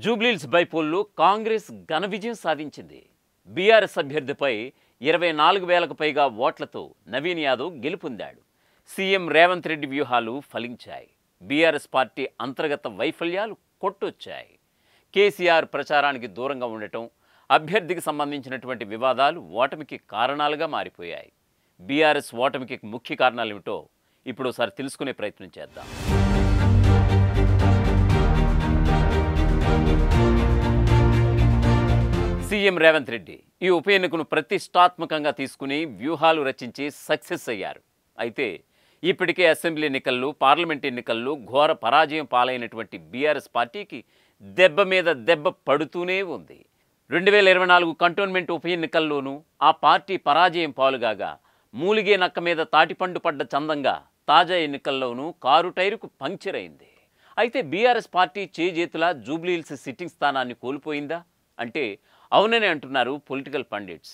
జూబ్లీహిల్స్ బైపోల్లో కాంగ్రెస్ ఘన విజయం సాధించింది. బీఆర్ఎస్ అభ్యర్థిపై 24,000కు పైగా ఓట్లతో నవీన్ యాదవ్ గెలుపొందాడు. సీఎం రేవంత్ రెడ్డి వ్యూహాలు ఫలించాయి. బీఆర్ఎస్ పార్టీ అంతర్గత వైఫల్యాలు కొట్టొచ్చాయి. కేసీఆర్ ప్రచారానికి దూరంగా ఉండటం, అభ్యర్థికి సంబంధించినటువంటి వివాదాలు ఓటమికి కారణాలుగా మారిపోయాయి. బీఆర్ఎస్ ఓటమికి ముఖ్య కారణాలు ఏమిటో ఇప్పుడు ఒకసారి తెలుసుకునే ప్రయత్నం చేద్దాం. సీఎం రేవంత్ రెడ్డి ఈ ఉప ఎన్నికను ప్రతిష్టాత్మకంగా తీసుకుని వ్యూహాలు రచించి సక్సెస్ అయ్యారు. అయితే ఇప్పటికే అసెంబ్లీ ఎన్నికల్లో, పార్లమెంట్ ఎన్నికల్లో ఘోర పరాజయం పాలైనటువంటి బీఆర్ఎస్ పార్టీకి దెబ్బ మీద దెబ్బ పడుతూనే ఉంది. 2024 కంటోన్మెంట్ ఉప ఎన్నికల్లోనూ ఆ పార్టీ పరాజయం పాలుగాగా మూలిగే నక్క మీద తాటిపండు పడ్డ చందంగా తాజా ఎన్నికల్లోనూ కారు టైరుకు పంక్చర్ అయింది. అయితే బీఆర్ఎస్ పార్టీ చేజేతులా జూబ్లీహిల్స్ సిట్టింగ్ స్థానాన్ని కోల్పోయిందా అంటే అవునని అంటున్నారు పొలిటికల్ పండిట్స్.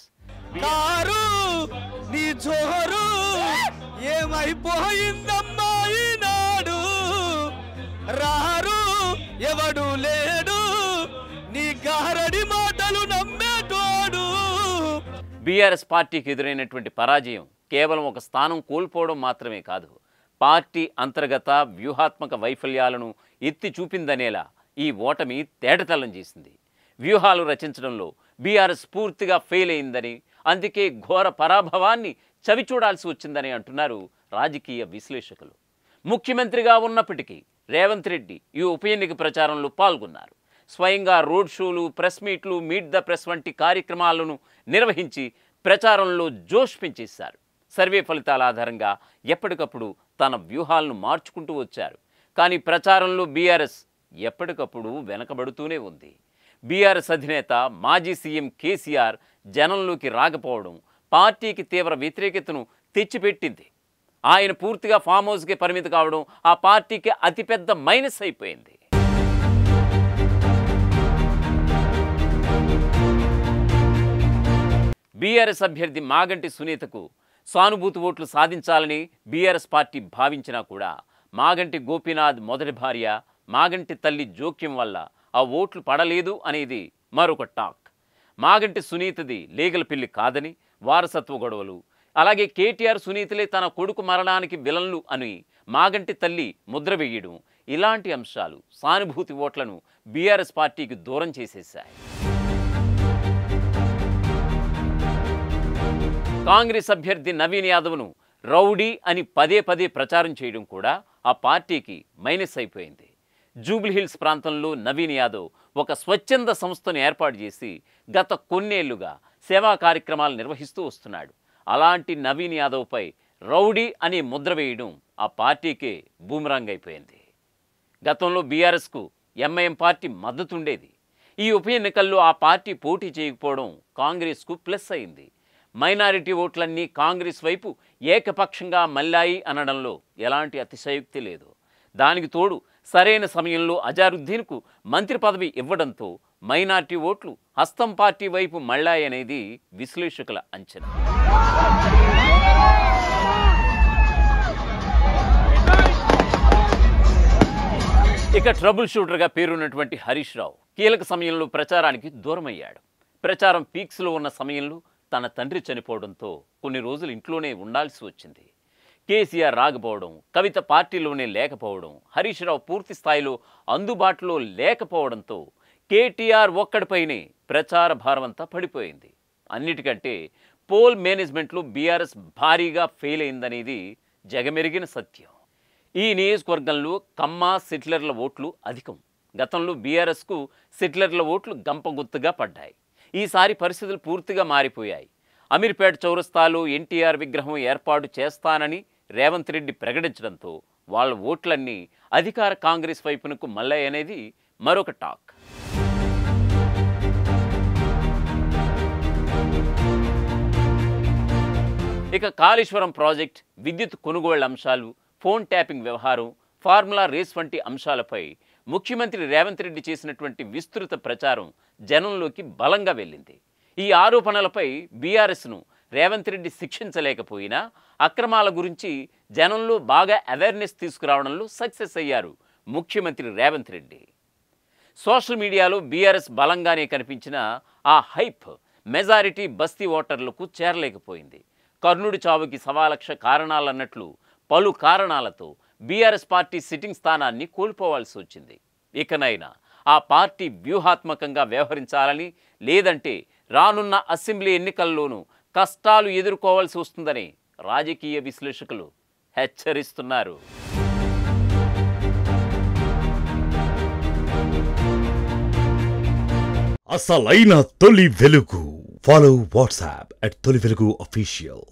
బీఆర్ఎస్ పార్టీకి ఎదురైనటువంటి పరాజయం కేవలం ఒక స్థానం కోల్పోవడం మాత్రమే కాదు, పార్టీ అంతర్గత వ్యూహాత్మక వైఫల్యాలను ఎత్తి చూపిందనేలా ఈ ఓటమి తేటతెల్లం చేసింది. వ్యూహాలు రచించడంలో బీఆర్ఎస్ పూర్తిగా ఫెయిల్ అయిందని, అందుకే ఘోర పరాభవాన్ని చవిచూడాల్సి వచ్చిందని అంటున్నారు రాజకీయ విశ్లేషకులు. ముఖ్యమంత్రిగా ఉన్నప్పటికీ రేవంత్ రెడ్డి ఈ ఉప ఎన్నిక ప్రచారంలో పాల్గొన్నారు. స్వయంగా రోడ్ షోలు, ప్రెస్ మీట్లు, మీట్ ద ప్రెస్ వంటి కార్యక్రమాలను నిర్వహించి ప్రచారంలో జోష్ పెంచేశారు. సర్వే ఫలితాల ఆధారంగా ఎప్పటికప్పుడు తన వ్యూహాలను మార్చుకుంటూ వచ్చారు. కానీ ప్రచారంలో బీఆర్ఎస్ ఎప్పటికప్పుడు వెనకబడుతూనే ఉంది. బీఆర్ఎస్ అధినేత మాజీ సీఎం కేసీఆర్ జనంలోకి రాకపోవడం పార్టీకి తీవ్ర వ్యతిరేకతను తెచ్చిపెట్టింది. ఆయన పూర్తిగా ఫామ్ హౌస్కి పరిమితి కావడం ఆ పార్టీకి అతిపెద్ద మైనస్ అయిపోయింది. బీఆర్ఎస్ అభ్యర్థి మాగంటి సునీతకు సానుభూతి ఓట్లు సాధించాలని బీఆర్ఎస్ పార్టీ భావించినా కూడా మాగంటి గోపీనాథ్ మొదటి భార్య మాగంటి తల్లి జోక్యం వల్ల ఆ ఓట్లు పడలేదు అనేది మరొక టాక్. మాగంటి సునీతది లీగల్ పెళ్లి కాదని, వారసత్వ గొడవలు, అలాగే కేటీఆర్ సునీతలే తన కొడుకు మరణానికి విలన్లు అని మాగంటి తల్లి ముద్ర వేయడం, ఇలాంటి అంశాలు సానుభూతి ఓట్లను బీఆర్ఎస్ పార్టీకి దూరం చేసేశాయి. కాంగ్రెస్ అభ్యర్థి నవీన్ యాదవ్ను రౌడీ అని పదే పదే ప్రచారం చేయడం కూడా ఆ పార్టీకి మైనస్ అయిపోయింది. జూబ్లీహిల్స్ ప్రాంతంలో నవీన్ యాదవ్ ఒక స్వచ్ఛంద సంస్థను ఏర్పాటు చేసి గత కొన్నేళ్లుగా సేవా కార్యక్రమాలు నిర్వహిస్తూ వస్తున్నాడు. అలాంటి నవీన్ యాదవ్పై రౌడీ అనే ముద్ర వేయడం ఆ పార్టీకే బూమరాంగ్ అయిపోయింది. గతంలో బీఆర్ఎస్కు ఎంఐఎం పార్టీ మద్దతుండేది. ఈ ఉప ఎన్నికల్లో ఆ పార్టీ పోటీ చేయకపోవడం కాంగ్రెస్కు ప్లస్ అయింది. మైనారిటీ ఓట్లన్నీ కాంగ్రెస్ వైపు ఏకపక్షంగా మల్లాయి అనడంలో ఎలాంటి అతిశయోక్తి లేదు. దానికి తోడు సరైన సమయంలో అజారుద్దీన్కు మంత్రి పదవి ఇవ్వడంతో మైనార్టీ ఓట్లు హస్తం పార్టీ వైపు మళ్ళాయనేది విశ్లేషకుల అంచనా. ఇక ట్రబుల్ షూటర్గా పేరున్నటువంటి హరీష్ రావు కీలక సమయంలో ప్రచారానికి దూరమయ్యాడు. ప్రచారం పీక్స్లో ఉన్న సమయంలో తన తండ్రి చనిపోవడంతో కొన్ని రోజులు ఇంట్లోనే ఉండాల్సి వచ్చింది. కేసీఆర్ రాకపోవడం, కవిత పార్టీలోనే లేకపోవడం, హరీష్ రావు పూర్తి స్థాయిలో అందుబాటులో లేకపోవడంతో కేటీఆర్ ఒక్కడిపైనే ప్రచార భారమంతా పడిపోయింది. అన్నిటికంటే పోల్ మేనేజ్మెంట్లో బీఆర్ఎస్ భారీగా ఫెయిల్ అయిందనేది జగమెరిగిన సత్యం. ఈ నియోజకవర్గంలో కమ్మ సెటిలర్ల ఓట్లు అధికం. గతంలో బీఆర్ఎస్కు సెటిలర్ల ఓట్లు గంపగుత్తుగా పడ్డాయి. ఈసారి పరిస్థితులు పూర్తిగా మారిపోయాయి. అమీర్పేట చౌరస్తాలో ఎన్టీఆర్ విగ్రహం ఏర్పాటు చేస్తానని రేవంత్ రెడ్డి ప్రకటించడంతో వాళ్ళ ఓట్లన్నీ అధికార కాంగ్రెస్ వైపునకు మళ్ళాయనేది మరొక టాక్. ఇక కాళేశ్వరం ప్రాజెక్ట్, విద్యుత్ కొనుగోళ్ల అంశాలు, ఫోన్ ట్యాపింగ్ వ్యవహారం, ఫార్ములా రేస్ వంటి అంశాలపై ముఖ్యమంత్రి రేవంత్ రెడ్డి చేసినటువంటి విస్తృత ప్రచారం జనంలోకి బలంగా వెళ్ళింది. ఈ ఆరోపణలపై బీఆర్ఎస్ను రేవంత్ రెడ్డి శిక్షించలేకపోయినా అక్రమాల గురించి జనంలో బాగా అవేర్నెస్ తీసుకురావడంలో సక్సెస్ అయ్యారు ముఖ్యమంత్రి రేవంత్ రెడ్డి. సోషల్ మీడియాలో బీఆర్ఎస్ బలంగానే కనిపించిన ఆ హైప్ మెజారిటీ బస్తీ ఓటర్లకు చేరలేకపోయింది. కర్ణుడి చావుకి 1,00,000 కారణాలన్నట్లు పలు కారణాలతో బీఆర్ఎస్ పార్టీ సిట్టింగ్ స్థానాన్ని కోల్పోవాల్సి వచ్చింది. ఇకనైనా ఆ పార్టీ వ్యూహాత్మకంగా వ్యవహరించాలని, లేదంటే రానున్న అసెంబ్లీ ఎన్నికల్లోనూ కష్టాలు ఎదుర్కోవాల్సి వస్తుందని రాజకీయ విశ్లేషకులు హెచ్చరిస్తున్నారు. అసలైన తొలి వెలుగు. ఫాలో వాట్సాప్ @తొలి వెలుగు official.